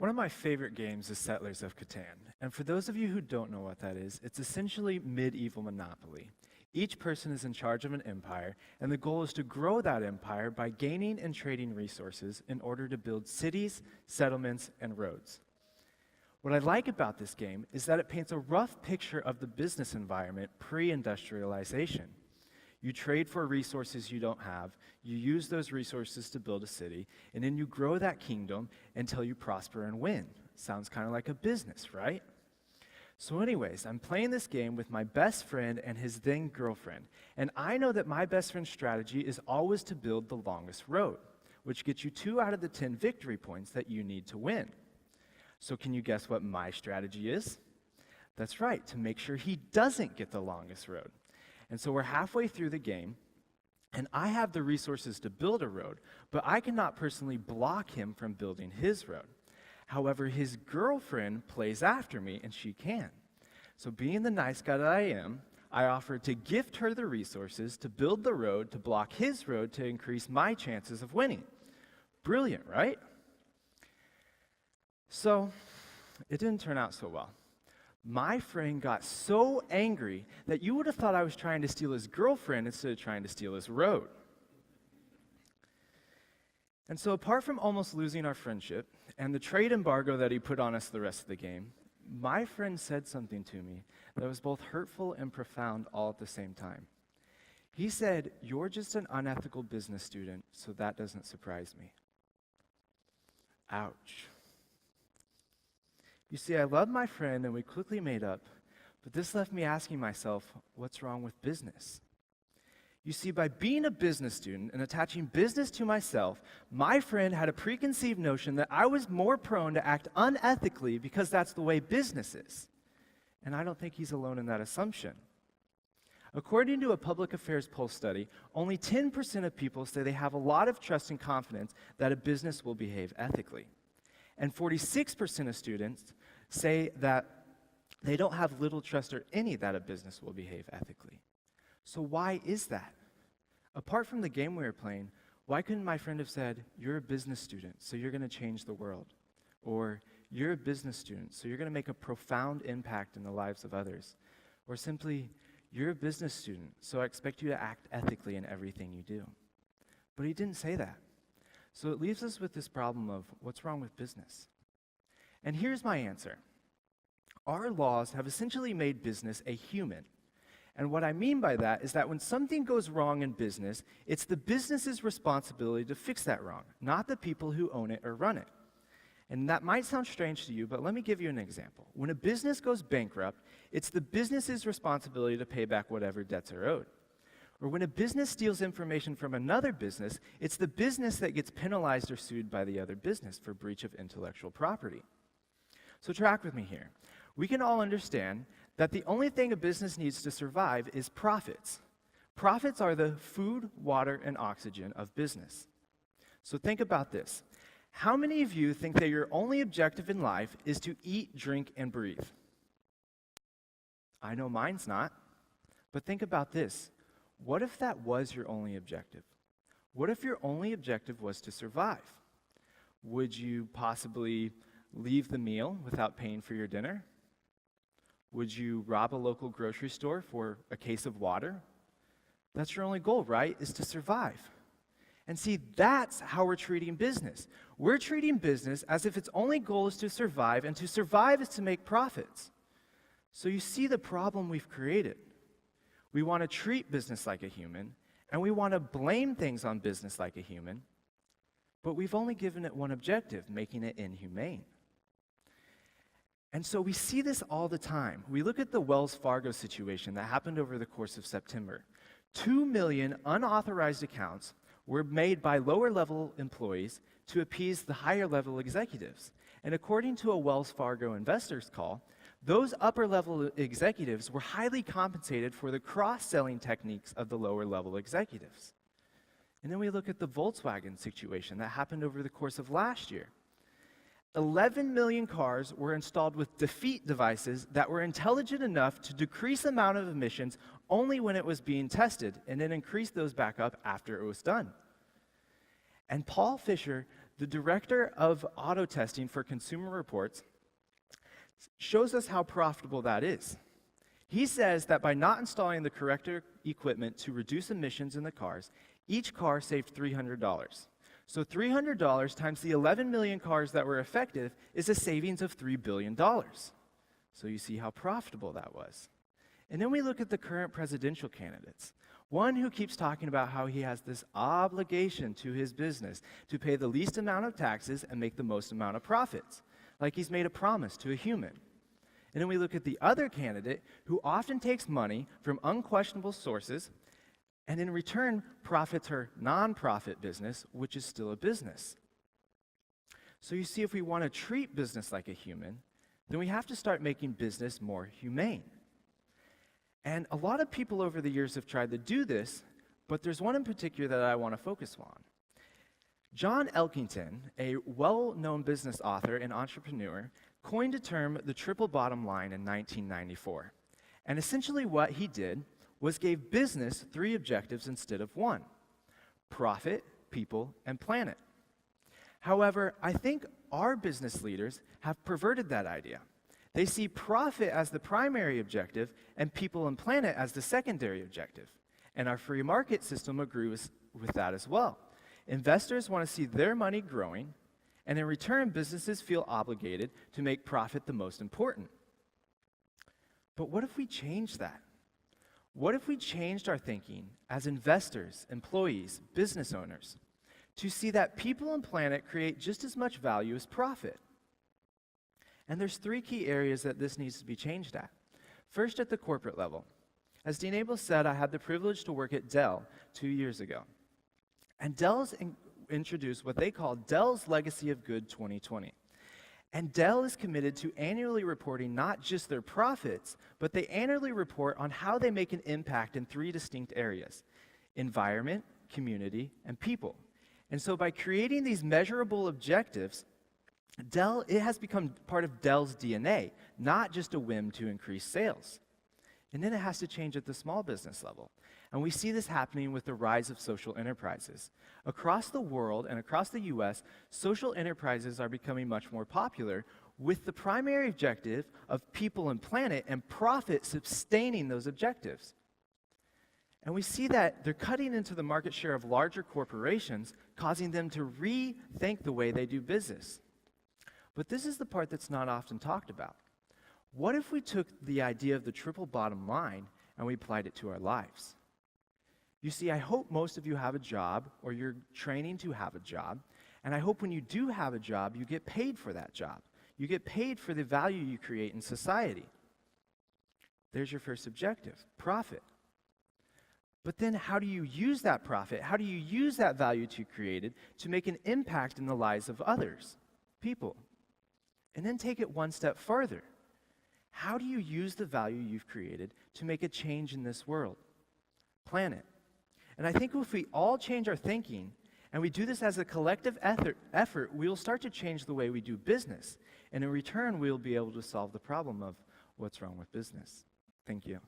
One of my favorite games is Settlers of Catan, and for those of you who don't know what that is, it's essentially medieval Monopoly. Each person is in charge of an empire, and the goal is to grow that empire by gaining and trading resources in order to build cities, settlements, and roads. What I like about this game is that it paints a rough picture of the business environment pre-industrialization. You trade for resources you don't have, you use those resources to build a city, and then you grow that kingdom until you prosper and win. Sounds kind of like a business, right? So anyways, I'm playing this game with my best friend and his then girlfriend, and I know that my best friend's strategy is always to build the longest road, which gets you 2 out of the 10 victory points that you need to win. So can you guess what my strategy is? That's right, to make sure he doesn't get the longest road. And so we're halfway through the game, and I have the resources to build a road, but I cannot personally block him from building his road. However, his girlfriend plays after me, and she can. So being the nice guy that I am, I offered to gift her the resources to build the road, to block his road, to increase my chances of winning. Brilliant, right? So it didn't turn out so well. My friend got so angry that you would have thought I was trying to steal his girlfriend instead of trying to steal his road. And so apart from almost losing our friendship and the trade embargo that he put on us the rest of the game, my friend said something to me that was both hurtful and profound all at the same time. He said, "You're just an unethical business student, so that doesn't surprise me." Ouch. You see, I loved my friend and we quickly made up, but this left me asking myself, what's wrong with business? You see, by being a business student and attaching business to myself, my friend had a preconceived notion that I was more prone to act unethically because that's the way business is. And I don't think he's alone in that assumption. According to a public affairs poll study, only 10% of people say they have a lot of trust and confidence that a business will behave ethically. And 46% of students say that they don't have little trust or any that a business will behave ethically. So why is that? Apart from the game we were playing, why couldn't my friend have said, "You're a business student, so you're going to change the world"? Or, "You're a business student, so you're going to make a profound impact in the lives of others"? Or simply, "You're a business student, so I expect you to act ethically in everything you do"? But he didn't say that. So it leaves us with this problem of what's wrong with business? And here's my answer. Our laws have essentially made business a human. And what I mean by that is that when something goes wrong in business, it's the business's responsibility to fix that wrong, not the people who own it or run it. And that might sound strange to you, but let me give you an example. When a business goes bankrupt, it's the business's responsibility to pay back whatever debts are owed. Or when a business steals information from another business, it's the business that gets penalized or sued by the other business for breach of intellectual property. So track with me here. We can all understand that the only thing a business needs to survive is profits. Profits are the food, water, and oxygen of business. So think about this. How many of you think that your only objective in life is to eat, drink, and breathe? I know mine's not. But think about this. What if that was your only objective? What if your only objective was to survive? Would you possibly leave the meal without paying for your dinner? Would you rob a local grocery store for a case of water? That's your only goal, right? Is to survive. And see, that's how we're treating business. We're treating business as if its only goal is to survive, and to survive is to make profits. So you see the problem we've created. We want to treat business like a human, and we want to blame things on business like a human, but we've only given it one objective, making it inhumane. And so we see this all the time. We look at the Wells Fargo situation that happened over the course of September. 2 million unauthorized accounts were made by lower-level employees to appease the higher-level executives. And according to a Wells Fargo investors call, those upper-level executives were highly compensated for the cross-selling techniques of the lower-level executives. And then we look at the Volkswagen situation that happened over the course of last year. 11 million cars were installed with defeat devices that were intelligent enough to decrease the amount of emissions only when it was being tested, and then increase those back up after it was done. And Paul Fisher, the director of auto testing for Consumer Reports, shows us how profitable that is. He says that by not installing the correct equipment to reduce emissions in the cars, each car saved $300. So $300 times the 11 million cars that were effective is a savings of $3 billion. So you see how profitable that was. And then we look at the current presidential candidates. One who keeps talking about how he has this obligation to his business to pay the least amount of taxes and make the most amount of profits, like he's made a promise to a human. And then we look at the other candidate who often takes money from unquestionable sources and in return profits her nonprofit business, which is still a business. So you see, if we want to treat business like a human, then we have to start making business more humane. And a lot of people over the years have tried to do this, but there's one in particular that I want to focus on. John Elkington, a well-known business author and entrepreneur, coined a term, the triple bottom line, in 1994. And essentially what he did was gave business 3 objectives instead of 1: profit, people, and planet. However, I think our business leaders have perverted that idea. They see profit as the primary objective and people and planet as the secondary objective. And our free market system agrees with that as well. Investors want to see their money growing, and in return, businesses feel obligated to make profit the most important. But what if we change that? What if we changed our thinking as investors, employees, business owners, to see that people and planet create just as much value as profit? And there's 3 key areas that this needs to be changed at. First, at the corporate level. As Dean Abel said, I had the privilege to work at Dell 2 years ago. And Dell's introduced what they call Dell's Legacy of Good 2020. And Dell is committed to annually reporting not just their profits, but they annually report on how they make an impact in 3 distinct areas: environment, community, and people. And so by creating these measurable objectives, it has become part of Dell's DNA, not just a whim to increase sales. And then it has to change at the small business level. And we see this happening with the rise of social enterprises. Across the world and across the US, social enterprises are becoming much more popular, with the primary objective of people and planet and profit sustaining those objectives. And we see that they're cutting into the market share of larger corporations, causing them to rethink the way they do business. But this is the part that's not often talked about. What if we took the idea of the triple bottom line and we applied it to our lives? You see, I hope most of you have a job, or you're training to have a job, and I hope when you do have a job, you get paid for that job. You get paid for the value you create in society. There's your first objective, profit. But then how do you use that profit? How do you use that value you created to make an impact in the lives of others, people? And then take it one step further. How do you use the value you've created to make a change in this world, planet? And I think if we all change our thinking, and we do this as a collective effort, we'll start to change the way we do business. And in return, we'll be able to solve the problem of what's wrong with business. Thank you.